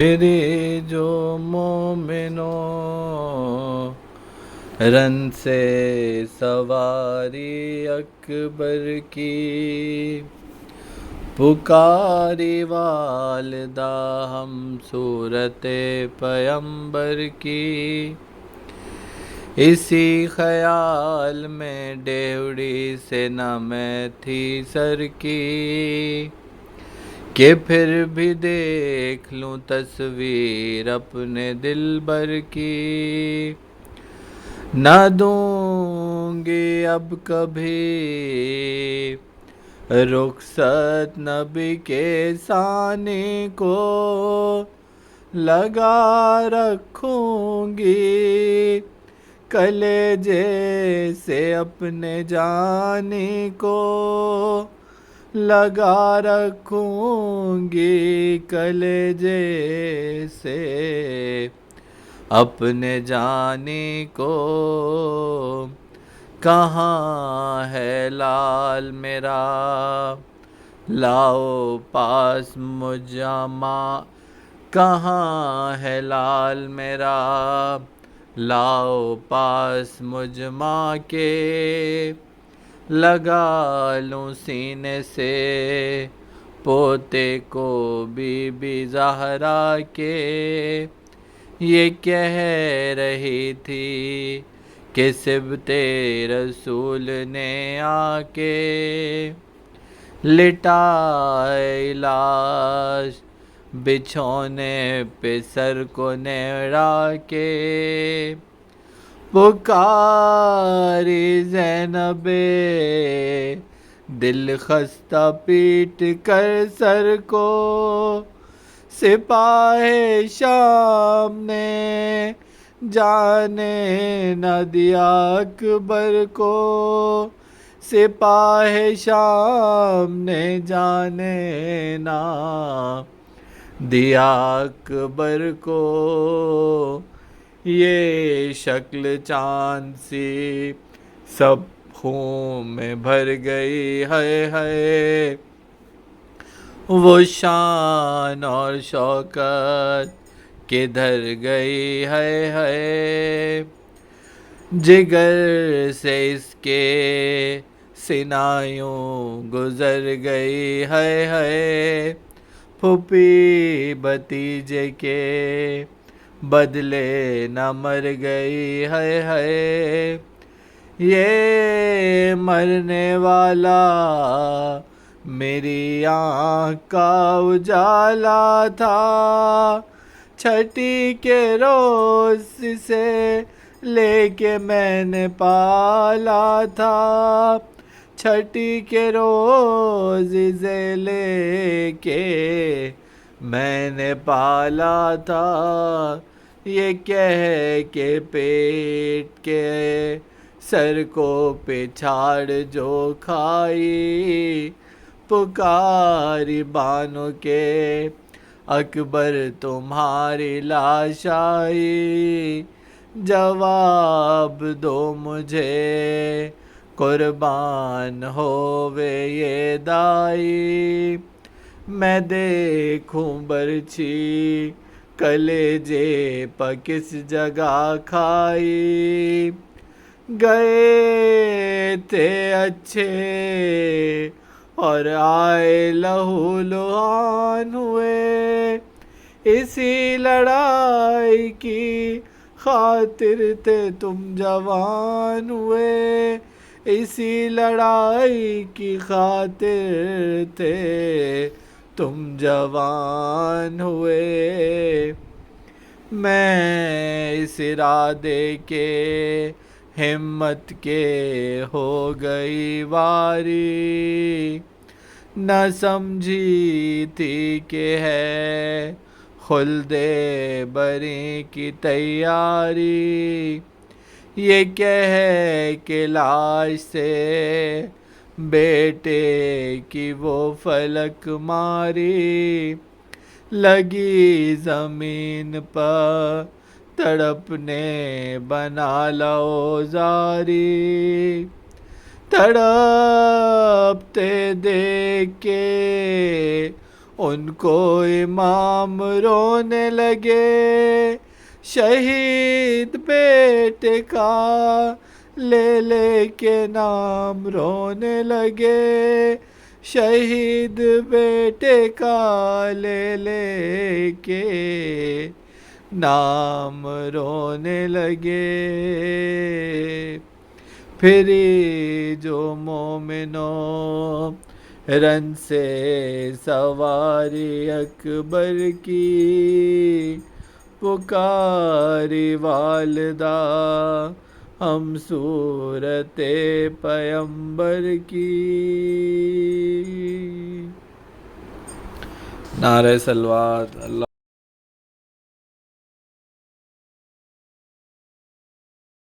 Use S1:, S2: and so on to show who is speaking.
S1: میری جو مومنوں رن سے سواری اکبر کی، پکاری والدہ ہم صورت پیمبر کی، اسی خیال میں ڈیوڑی سے نہ میں تھی سر کی، کہ پھر بھی دیکھ لوں تصویر اپنے دلبر کی، نہ دوں گی اب کبھی رخصت نبی کے ثانی کو، لگا رکھوں گی کلیجے سے اپنے جانی کو، لگا رکھوں گی کلیجے سے اپنے جانی کو، کہاں ہے لال میرا لاؤ پاس مجھے، کہاں ہے لال میرا لاؤ پاس مجھ ماں کے، لگا لوں سینے سے پوتے کو بی بی زہرا کے، یہ کہہ رہی تھی کہ صبت رسول نے آ کے لٹائے لاش بچھونے پہ سر کو نیڑا کے، پکاری زینب دل خستہ پیٹ کر سر کو، سپاہ شام نے جانے نہ دیا اکبر کو، سپاہ شام نے جانے نہ دیا اکبر کو، یہ شکل چاند سی سب خون میں بھر گئی ہے، وہ شان اور شوکت کدھر گئی ہے، جگر سے اس کے سینایوں گزر گئی ہے، پھوپھی بھتیجے کے بدلے نہ مر گئی ہے، یہ مرنے والا میری آنکھ کا اجالا تھا، چھٹی کے روز سے لے کے میں نے پالا تھا، چھٹی کے روز سے لے کے میں نے پالا تھا، یہ کہہ کے پیٹ کے سر کو پچھاڑ جو کھائی، پکاری بانو کے اکبر تمہاری لاش آئی، جواب دو مجھے قربان ہووے یہ دائی، میں دیکھوں برچھی کلیجے پہ کس جگہ کھائی، گئے تھے اچھے اور آئے لہو لہان ہوئے، اسی لڑائی کی خاطر تھے تم جوان ہوئے، اسی لڑائی کی خاطر تھے تم جوان ہوئے، میں اس ارادے کے ہمت کے ہو گئی واری، نہ سمجھی تھی کہ ہے خلد بری کی تیاری، یہ کہہ کے لاش سے بیٹے کی وہ فلک ماری، لگی زمین پر تڑپنے بنا لو زاری، تڑپتے دیکھ کے ان کو امام رونے لگے، شہید بیٹے کا لے لے کے نام رونے لگے، شہید بیٹے کا لے لے کے نام رونے لگے۔ پھری جو مومنوں رن سے سواری اکبر کی، پکاری والدہ ہم صورت پیمبر کی۔ نعرہ صلوات اللہ